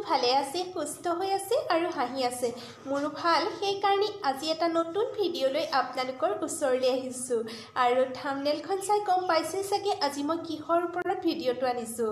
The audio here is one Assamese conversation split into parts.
ভালে আছে, সুস্থ হৈ আছে আৰু হাঁহি আছে। মোৰো ভাল, সেইকাৰণে আজি এটা নতুন ভিডিঅ' লৈ আপোনালোকৰ ওচৰলৈ আহিছোঁ। আৰু থাম্বনেইলখন চাই গম পাইছে চাগে আজি মই কিহৰ ওপৰত ভিডিঅ'টো আনিছোঁ।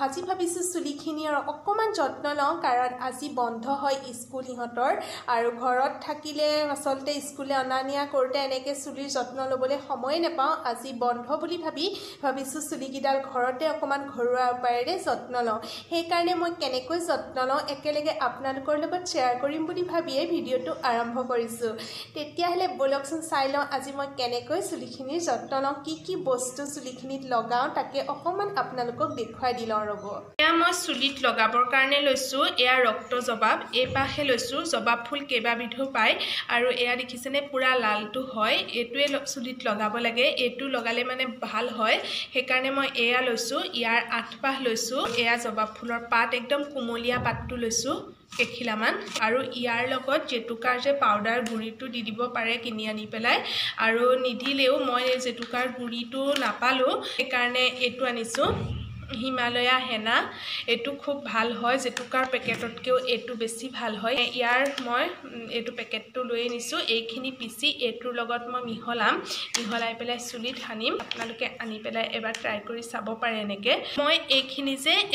আজি ভাবিছোঁ চুলিখিনি অকণমান যত্ন লওঁ, কাৰণ আজি বন্ধ হয় স্কুল সিহঁতৰ, আৰু ঘৰত থাকিলে আচলতে স্কুললৈ অনা নিয়া কৰোঁতে এনেকৈ চুলিৰ যত্ন ল'বলৈ সময়ে নাপাওঁ। আজি বন্ধ বুলি ভাবিছোঁ চুলিকেইডাল ঘৰতে অকণমান ঘৰুৱা উপায়েৰে যত্ন লওঁ। সেইকাৰণে মই কেনেকৈ যত্ন লওঁ একেলগে আপোনালোকৰ লগত শ্বেয়াৰ কৰিম বুলি ভাবিয়ে ভিডিঅ'টো আৰম্ভ কৰিছোঁ। তেতিয়াহ'লে ব'লকচোন চাই লওঁ আজি মই কেনেকৈ চুলিখিনিৰ যত্ন লওঁ, কি বস্তু চুলিখিনিত লগাওঁ তাকে অকণমান আপোনালোকক দেখুৱাই দি লওঁ ৰ'ব। এয়া মই চুলিত লগাবৰ কাৰণে লৈছোঁ, এয়া ৰক্ত জবাব, এই পাশে লৈছোঁ জবাব ফুল কেইবাবিধো পায়, আৰু এয়া দেখিছেনে পুৰা লালটো হয়, এইটোৱে চুলিত লগাব লাগে, এইটো লগালে মানে ভাল হয়। সেইকাৰণে মই এয়া লৈছোঁ, ইয়াৰ 8 পাহ লৈছোঁ, এয়া জবাব ফুলৰ পাত একদম কুমলীয়া পাতটো লৈছোঁ কেখিলামান, আৰু ইয়াৰ লগত জেতুকাৰ যে পাউডাৰ গুড়িটো দি দিব পাৰে কিনি আনি পেলাই, আৰু নিদিলেও মই জেতুকাৰ গুড়িটো নাপালোঁ সেইকাৰণে এইটো আনিছোঁ হিমালয়া হেনা। এইটো খুব ভাল হয়, জেতুকাৰ পেকেটতকৈও এইটো বেছি ভাল হয়। ইয়াৰ মই এইটো পেকেটটো লৈ আনিছোঁ, এইখিনি পিচি এইটোৰ লগত মই মিহলাই পেলাই চুলিত সানিম। আপোনালোকে আনি পেলাই এবাৰ ট্ৰাই কৰি চাব পাৰে এনেকৈ। মই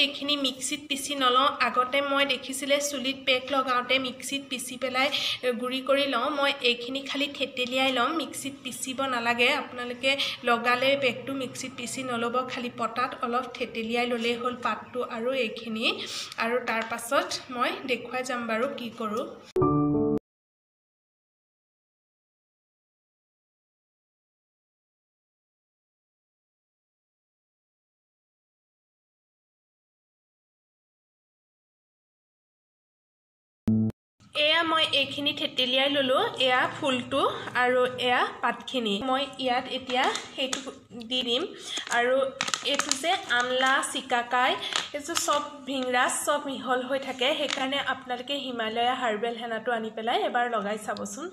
এইখিনি মিক্সিত পিচি নলওঁ, আগতে মই দেখিছিলে চুলিত পেক লগাওঁতে মিক্সিত পিচি পেলাই গুড়ি কৰি লওঁ, মই এইখিনি খালি থেতেলিয়াই ল'ম, মিক্সিত পিচিব নালাগে। আপোনালোকে লগালে পেকটো মিক্সিত পিচি নল'ব, খালি পটাত অলপ থেতেলিয়াই ল'লেই হ'ল পাতটো আৰু এইখিনি, আৰু তাৰ পাছত মই দেখুৱাই যাম বাৰু কি কৰোঁ। এয়া মই এইখিনি থেতেলিয়াই ল'লোঁ, এয়া ফুলটো আৰু এয়া পাতখিনি। মই ইয়াত এতিয়া সেইটো দি দিম, আৰু এইটো যে আমলা, চিকাকাই, এইটো চব ভিংৰাজ চব মিহল হৈ থাকে, সেইকাৰণে আপোনালোকে হিমালয়া হাৰ্বেল হেনাটো আনি পেলাই এবাৰ লগাই চাবচোন।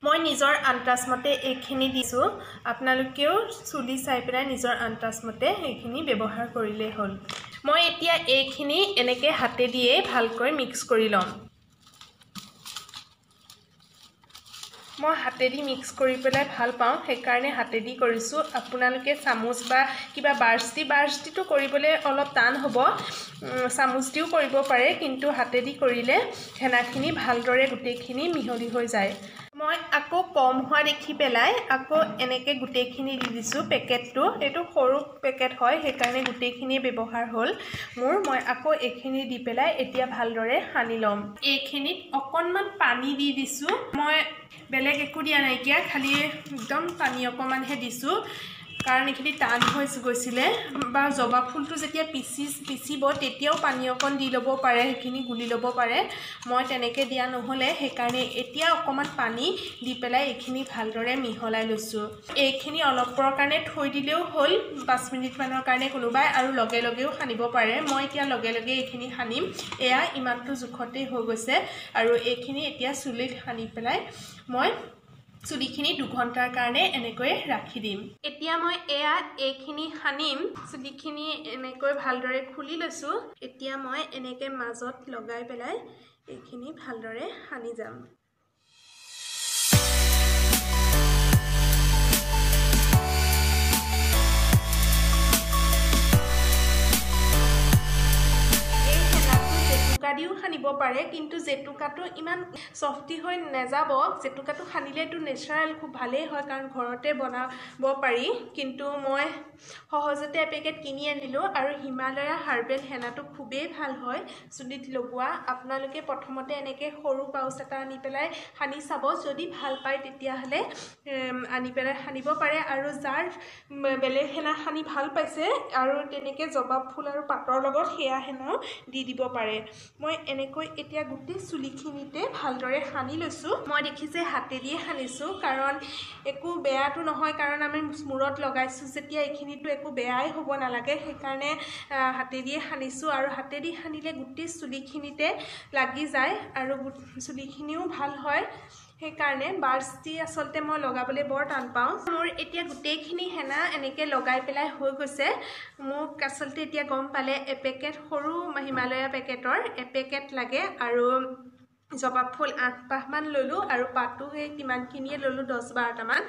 মই নিজৰ আন্দাজমতে এইখিনি দিছোঁ, আপোনালোকেও চুলি চাই পেলাই নিজৰ আন্দাজমতে এইখিনি ব্যৱহাৰ কৰিলেই হ'ল। মই এতিয়া এইখিনি এনেকৈ হাতেদিয়েই ভালকৈ মিক্স কৰি ল'ম। মই হাতেদি মিক্স কৰি পেলাই ভাল পাওঁ, সেইকাৰণে হাতেদি কৰিছোঁ। আপোনালোকে চামুচ বা কিবা বাৰ্ষ্টিটো কৰিবলৈ অলপ টান হ'ব, চামুচ দিও কৰিব পাৰে, কিন্তু হাতেদি কৰিলে হেনাখিনি ভালদৰে গোটেইখিনি মিহলি হৈ যায়। মই আকৌ কম হোৱা দেখি পেলাই আকৌ এনেকৈ গোটেইখিনি দি দিছোঁ পেকেটটো, এইটো সৰু পেকেট হয় সেইকাৰণে গোটেইখিনি ব্যৱহাৰ হ'ল মোৰ। মই আকৌ এইখিনি দি পেলাই এতিয়া ভালদৰে সানি ল'ম। এইখিনিত অকণমান পানী দি দিছোঁ, মই বেলেগ একো দিয়া নাইকিয়া, খালি একদম পানী অকণমানহে দিছোঁ, কাৰণ এইখিনি টান হৈ গৈছিলে। বা জবা ফুলটো যেতিয়া পিচিব তেতিয়াও পানী অকণ দি ল'ব পাৰে, সেইখিনি গুলি ল'ব পাৰে। মই তেনেকৈ দিয়া নহ'লে সেইকাৰণে এতিয়া অকণমান পানী দি পেলাই এইখিনি ভালদৰে মিহলাই লৈছোঁ। এইখিনি অলপৰ কাৰণে থৈ দিলেও হ'ল, 5 মিনিটমানৰ কাৰণে কোনোবাই, আৰু লগে লগেও সানিব পাৰে। মই এতিয়া লগে এইখিনি সানিম, এয়া ইমানটো জোখতেই হৈ গৈছে, আৰু এইখিনি এতিয়া চুলিত সানি পেলাই মই চুলিখিনি 2 ঘণ্টাৰ কাৰণে এনেকৈ ৰাখি দিম। এতিয়া মই এইখিনি সানিম, চুলিখিনি এনেকৈ ভালদৰে খুলি লৈছোঁ। এতিয়া মই এনেকৈ মাজত লগাই পেলাই এইখিনি ভালদৰে সানি যাম। জেতুকা দিও সানিব পাৰে, কিন্তু জেতুকাটো ইমান চফ্টি হৈ নাযাব। জেতুকাটো সানিলেতো নেচাৰেল খুব ভালেই হয়, কাৰণ ঘৰতে বনাব পাৰি, কিন্তু মই সহজতে এপেকেট কিনি আনিলোঁ। আৰু হিমালয়া হাৰ্বেল হেনাটো খুবেই ভাল হয় চুলিত লগোৱা। আপোনালোকে প্ৰথমতে এনেকৈ সৰু পাউচ এটা আনি পেলাই সানি চাব, যদি ভাল পায় তেতিয়াহ'লে আনি পেলাই সানিব পাৰে, আৰু যাৰ বেলেগ হেনা সানি ভাল পাইছে আৰু তেনেকৈ জবাব ফুল আৰু পাতৰ লগত সেয়া হেনাও দি দিব পাৰে। মই এনেকৈ এতিয়া গোটেই চুলিখিনিতে ভালদৰে সানি লৈছোঁ। মই দেখিছে হাতেদিয়ে সানিছোঁ, কাৰণ একো বেয়াটো নহয়, কাৰণ আমি মূৰত লগাইছোঁ যেতিয়া এইখিনিতো একো বেয়াই হ'ব নালাগে, সেইকাৰণে হাতেদিয়ে সানিছোঁ। আৰু হাতেদি সানিলে গোটেই চুলিখিনিতে লাগি যায়, আৰু চুলিখিনিও ভাল হয়। সেইকাৰণে বাৰ্ষ্টি আচলতে মই লগাবলৈ বৰ টান পাওঁ মোৰ এতিয়া গোটেইখিনি হেনা এনেকৈ লগাই পেলাই হৈ গৈছে মোক আচলতে এতিয়া গম পালে এপেকেট সৰু হিমালয়া পেকেটৰ এপেকেট লাগে আৰু জবা ফুল 8 মান ললোঁ আৰু পাতো সেই কিমানখিনিয়ে ললোঁ 10-12টামান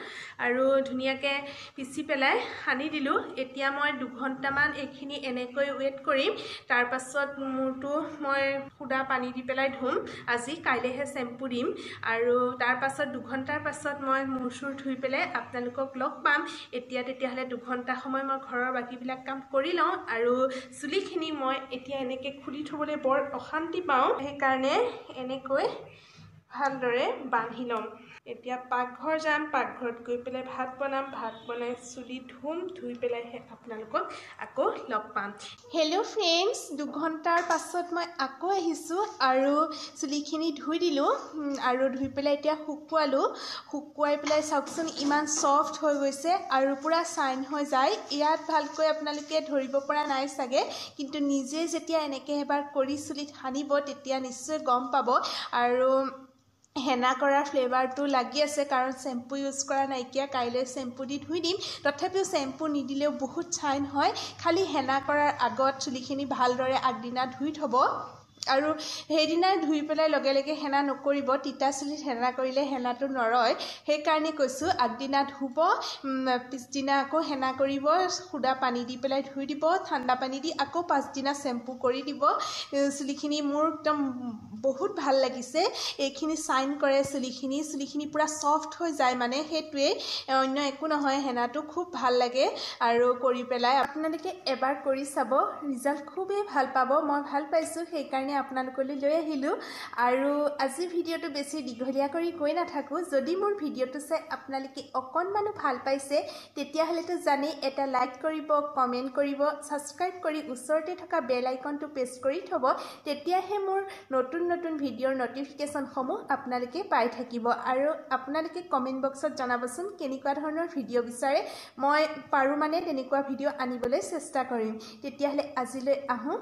আৰু ধুনীয়াকৈ পিচি পেলাই সানি দিলোঁ এতিয়া মই 2 ঘণ্টামান এইখিনি এনেকৈ ৱেট কৰিম তাৰ পাছত মূৰটো মই খুদা পানী দি পেলাই ধুম আজি কাইলেহে শ্যাম্পু দিম আৰু তাৰ পাছত 2 ঘণ্টাৰ পাছত মই মূৰ চুৰ ধুই পেলাই আপোনালোকক লগ পাম এতিয়া তেতিয়াহ'লে 2 ঘণ্টা সময় মই ঘৰৰ বাকিবিলাক কাম কৰি লওঁ আৰু চুলিখিনি মই এতিয়া এনেকৈ খুলি থ'বলৈ বৰ অশান্তি পাওঁ সেইকাৰণে এনেকৈ ভালদৰে বান্ধি ল'ম এতিয়া পাকঘৰ যাম পাকঘৰত গৈ পেলাই ভাত বনাম ভাত বনাই চুলি ধুম ধুই পেলাইহে আপোনালোকক আকৌ লগ পাম হেল্ল' ফ্ৰেণ্ডছ 2 ঘণ্টাৰ পাছত মই আকৌ আহিছোঁ আৰু চুলিখিনি ধুই দিলোঁ আৰু ধুই পেলাই এতিয়া শুকুৱাই পেলাই চাওকচোন ইমান ছফ্ট হৈ গৈছে আৰু পূৰা চাইন হৈ যায় ইয়াত ভালকৈ আপোনালোকে ধৰিব পৰা নাই চাগে কিন্তু নিজে যেতিয়া এনেকৈ এবাৰ কৰি চুলিত সানিব তেতিয়া নিশ্চয় গম পাব আৰু হেনা কৰাৰ ফ্লেভাৰটো লাগি আছে কাৰণ শ্যাম্পু ইউজ কৰা নাইকিয়া কাইলৈ শ্যাম্পু দি ধুই দিম তথাপিও শ্যাম্পু নিদিলেও বহুত চাইন হয় খালি হেনা কৰাৰ আগত চুলিখিনি ভালদৰে আগদিনা ধুই থ'ব আৰু সেইদিনাই ধুই পেলাই লগে লগে হেনা নকৰিব তিতা চুলিত হেনা কৰিলে হেনাটো নৰয় সেইকাৰণে কৈছোঁ আগদিনা ধুব পিছদিনা আকৌ হেনা কৰিব খুদা পানী দি পেলাই ধুই দিব ঠাণ্ডা পানী দি আকৌ পাছদিনা শ্যাম্পু কৰি দিব চুলিখিনি মোৰ একদম বহুত ভাল লাগিছে এইখিনি চাইন কৰে চুলিখিনি পূৰা ছফ্ট হৈ যায় মানে সেইটোৱেই অন্য একো নহয় হেনাটো খুব ভাল লাগে আৰু কৰি পেলাই আপোনালোকে এবাৰ কৰি চাব ৰিজাল্ট খুবেই ভাল পাব মই ভাল পাইছোঁ সেইকাৰণে আপোনালোকলৈ লৈ আহিলোঁ আৰু আজি ভিডিঅ'টো বেছি দীঘলীয়া কৰি কৈ নাথাকোঁ যদি মোৰ ভিডিঅ'টো চাই আপোনালোকে অকণমানো ভাল পাইছে তেতিয়াহ'লেতো জানেই এটা লাইক কৰিব কমেণ্ট কৰিব ছাবস্ক্ৰাইব কৰি ওচৰতে থকা বেল আইকনটো প্ৰেছ কৰি থ'ব তেতিয়াহে মোৰ নতুন ভিডিঅ'ৰ নটিফিকেশ্যনসমূহ আপোনালোকে পাই থাকিব আৰু আপোনালোকে কমেণ্ট বক্সত জনাবচোন কেনেকুৱা ধৰণৰ ভিডিঅ' বিচাৰে মই পাৰোঁ মানে তেনেকুৱা ভিডিঅ' আনিবলৈ চেষ্টা কৰিম তেতিয়াহ'লে আজিলৈ আহোঁ